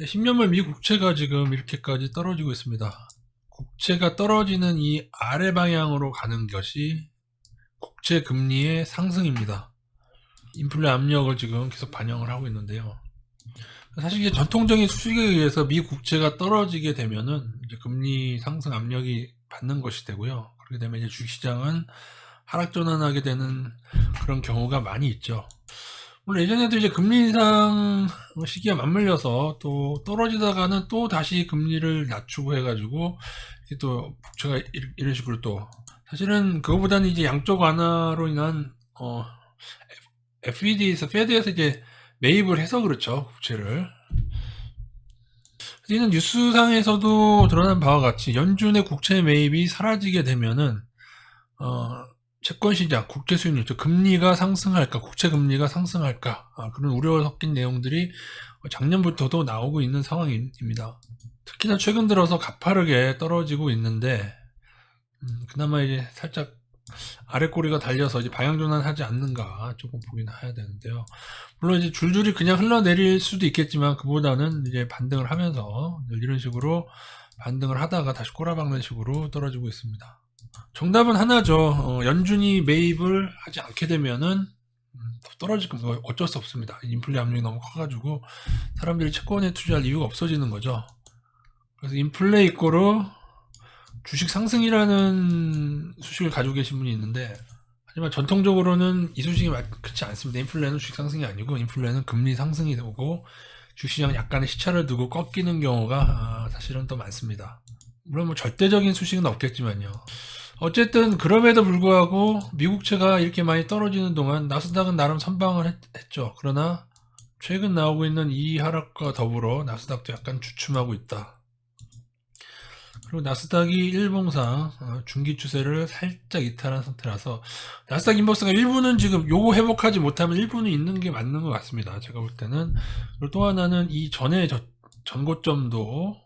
10년물 미 국채가 지금 이렇게까지 떨어지고 있습니다. 국채가 떨어지는 이 아래 방향으로 가는 것이 국채 금리의 상승입니다. 인플레 압력을 지금 계속 반영을 하고 있는데요. 사실 이제 전통적인 수식에 의해서 미 국채가 떨어지게 되면은 이제 금리 상승 압력이 받는 것이 되고요. 그렇게 되면 이제 주식시장은 하락 전환하게 되는 그런 경우가 많이 있죠. 물론 예전에도 이제 금리 인상 시기에 맞물려서 또 떨어지다가는 또 다시 금리를 낮추고 해가지고 이게 또 국채가 이런 식으로 또 사실은 그거보다는 이제 양쪽 완화로 인한 페드에서 이제 매입을 해서 그렇죠, 국채를. 이는 뉴스상에서도 드러난 바와 같이 연준의 국채 매입이 사라지게 되면은 채권 시장, 국채 수익률, 즉 금리가 상승할까, 국채 금리가 상승할까, 그런 우려가 섞인 내용들이 작년부터도 나오고 있는 상황입니다. 특히나 최근 들어서 가파르게 떨어지고 있는데, 그나마 이제 살짝 아래 꼬리가 달려서 이제 방향 전환하지 않는가 조금 보긴 해야 되는데요. 물론 이제 줄줄이 그냥 흘러내릴 수도 있겠지만 그보다는 이제 반등을 하면서 이런 식으로 반등을 하다가 다시 꼬라박는 식으로 떨어지고 있습니다. 정답은 하나죠. 연준이 매입을 하지 않게 되면은 떨어질 겁니다. 어쩔 수 없습니다. 인플레 압력이 너무 커가지고 사람들이 채권에 투자할 이유가 없어지는 거죠. 그래서 인플레 이꼬르 주식 상승이라는 수식을 가지고 계신 분이 있는데, 하지만 전통적으로는 이 수식이 그렇지 않습니다. 인플레는 주식 상승이 아니고 인플레는 금리 상승이 오고 주식시장은 약간의 시차를 두고 꺾이는 경우가 사실은 또 많습니다. 물론 뭐 절대적인 수식은 없겠지만요. 어쨌든 그럼에도 불구하고 미국채가 이렇게 많이 떨어지는 동안 나스닥은 나름 선방을 했죠. 그러나 최근 나오고 있는 이 하락과 더불어 나스닥도 약간 주춤하고 있다. 그리고 나스닥이 일봉상 중기 추세를 살짝 이탈한 상태라서 나스닥 인버스가 일부는 지금 요거 회복하지 못하면 일부는 있는 게 맞는 것 같습니다. 제가 볼 때는. 그리고 또 하나는 이 전에 전고점도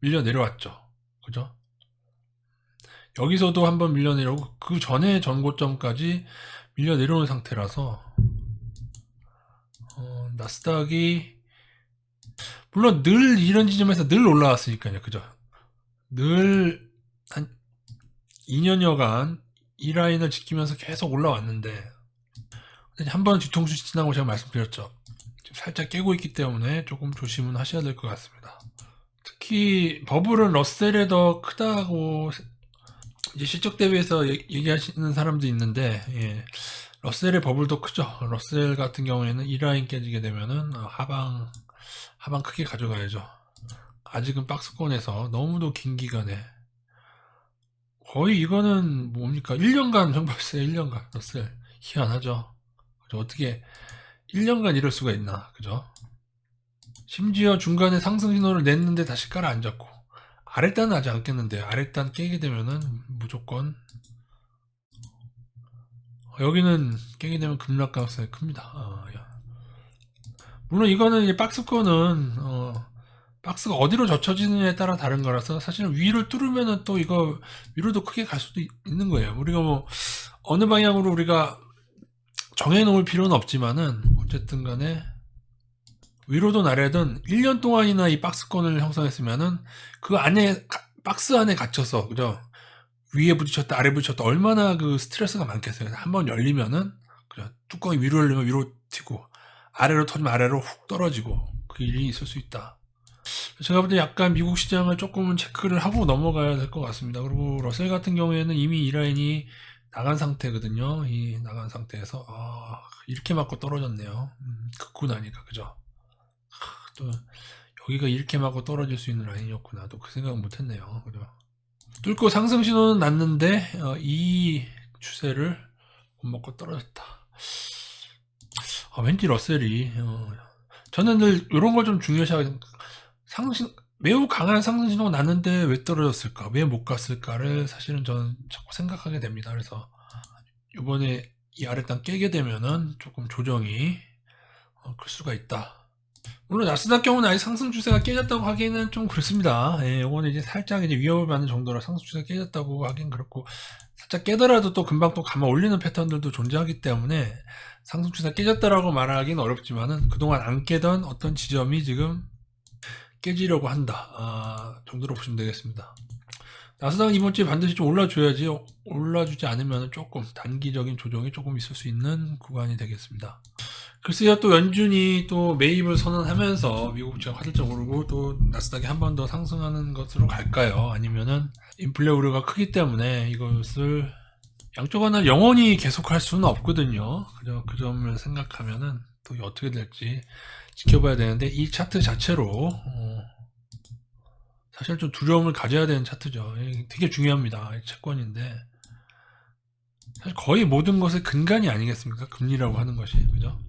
밀려 내려왔죠. 그죠? 여기서도 한번 밀려 내려오고 그 전에 전고점까지 밀려 내려오는 상태라서 나스닥이 물론 늘 이런 지점에서 늘 올라왔으니까요. 그죠? 늘 한 2년여간 이 라인을 지키면서 계속 올라왔는데 한 번 뒤통수 지나고 제가 말씀드렸죠. 지금 살짝 깨고 있기 때문에 조금 조심은 하셔야 될 것 같습니다. 특히 버블은 러셀에 더 크다고 이제 실적 대비해서 얘기하시는 사람도 있는데, 예. 러셀의 버블도 크죠. 러셀 같은 경우에는 이 라인 깨지게 되면은 하방 크게 가져가야죠. 아직은 박스권에서 너무도 긴 기간에 거의 이거는 뭡니까? 1년간 정발세 1년간 러셀 희한하죠. 그죠? 어떻게 1년간 이럴 수가 있나? 그죠? 심지어 중간에 상승 신호를 냈는데 다시 깔아앉았고 아랫단은 아직 안 깼는데 아랫단 깨게 되면은 무조건 여기는 깨게 되면 급락 가능성이 큽니다. 물론 이거는 이제 박스권은 박스가 어디로 젖혀지느냐에 따라 다른 거라서 사실은 위를 뚫으면은 또 이거 위로도 크게 갈 수도 있는 거예요. 우리가 뭐 어느 방향으로 우리가 정해놓을 필요는 없지만은 어쨌든 간에 위로든 아래든 1년 동안이나 이 박스권을 형성했으면은 그 안에 박스 안에 갇혀서 그죠? 위에 부딪혔다 아래 부딪혔다 얼마나 그 스트레스가 많겠어요. 한번 열리면은 그죠? 뚜껑이 위로 열리면 위로 튀고 아래로 터지면 아래로 훅 떨어지고 그 일이 있을 수 있다. 제가 볼 때 약간 미국 시장을 조금은 체크를 하고 넘어가야 될 것 같습니다. 그리고 러셀 같은 경우에는 이미 이 라인이 나간 상태거든요. 이 나간 상태에서 이렇게 맞고 떨어졌네요. 긋고 나니까 그죠? 또 여기가 이렇게 맞고 떨어질 수 있는 라인이었구나. 또 그 생각은 못했네요. 그죠? 뚫고 상승 신호는 났는데 이 추세를 못 먹고 떨어졌다. 왠지 러셀이 저는 늘 이런 걸 좀 중요시하거든요. 매우 강한 상승 신호가 났는데 왜 떨어졌을까? 왜 못 갔을까를 사실은 저는 자꾸 생각하게 됩니다. 그래서 이번에 이 아랫단 깨게 되면은 조금 조정이 클 수가 있다. 물론 나스닥 경우는 아직 상승 추세가 깨졌다고 하기에는 좀 그렇습니다. 예, 이거는 이제 살짝 이제 위협을 받는 정도로 상승 추세가 깨졌다고 하긴 그렇고 살짝 깨더라도 또 금방 또 감아 올리는 패턴들도 존재하기 때문에 상승 추세가 깨졌다라고 말하기는 어렵지만은 그동안 안 깨던 어떤 지점이 지금 깨지려고 한다 정도로 보시면 되겠습니다. 나스닥은 이번 주에 반드시 좀 올라줘야지, 올라주지 않으면 조금 단기적인 조정이 조금 있을 수 있는 구간이 되겠습니다. 글쎄요, 또 연준이 또 매입을 선언하면서 미국 주가 화들짝 오르고 또 나스닥이 한 번 더 상승하는 것으로 갈까요? 아니면은 인플레 우려가 크기 때문에 이것을 양쪽 하나 영원히 계속할 수는 없거든요. 그죠? 그 점을 생각하면은 또 어떻게 될지 지켜봐야 되는데, 이 차트 자체로 사실 좀 두려움을 가져야 되는 차트죠. 되게 중요합니다. 채권인데 사실 거의 모든 것의 근간이 아니겠습니까? 금리라고 하는 것이, 그죠?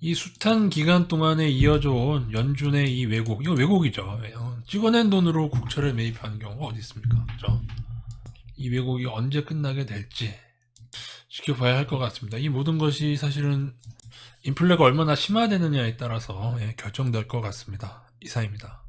이 숱한 기간 동안에 이어져 온 연준의 이 왜곡, 이거 왜곡이죠. 찍어낸 돈으로 국채를 매입하는 경우가 어디 있습니까? 그죠? 이 왜곡이 언제 끝나게 될지 지켜봐야 할 것 같습니다. 이 모든 것이 사실은 인플레가 얼마나 심화되느냐에 따라서 결정될 것 같습니다. 이상입니다.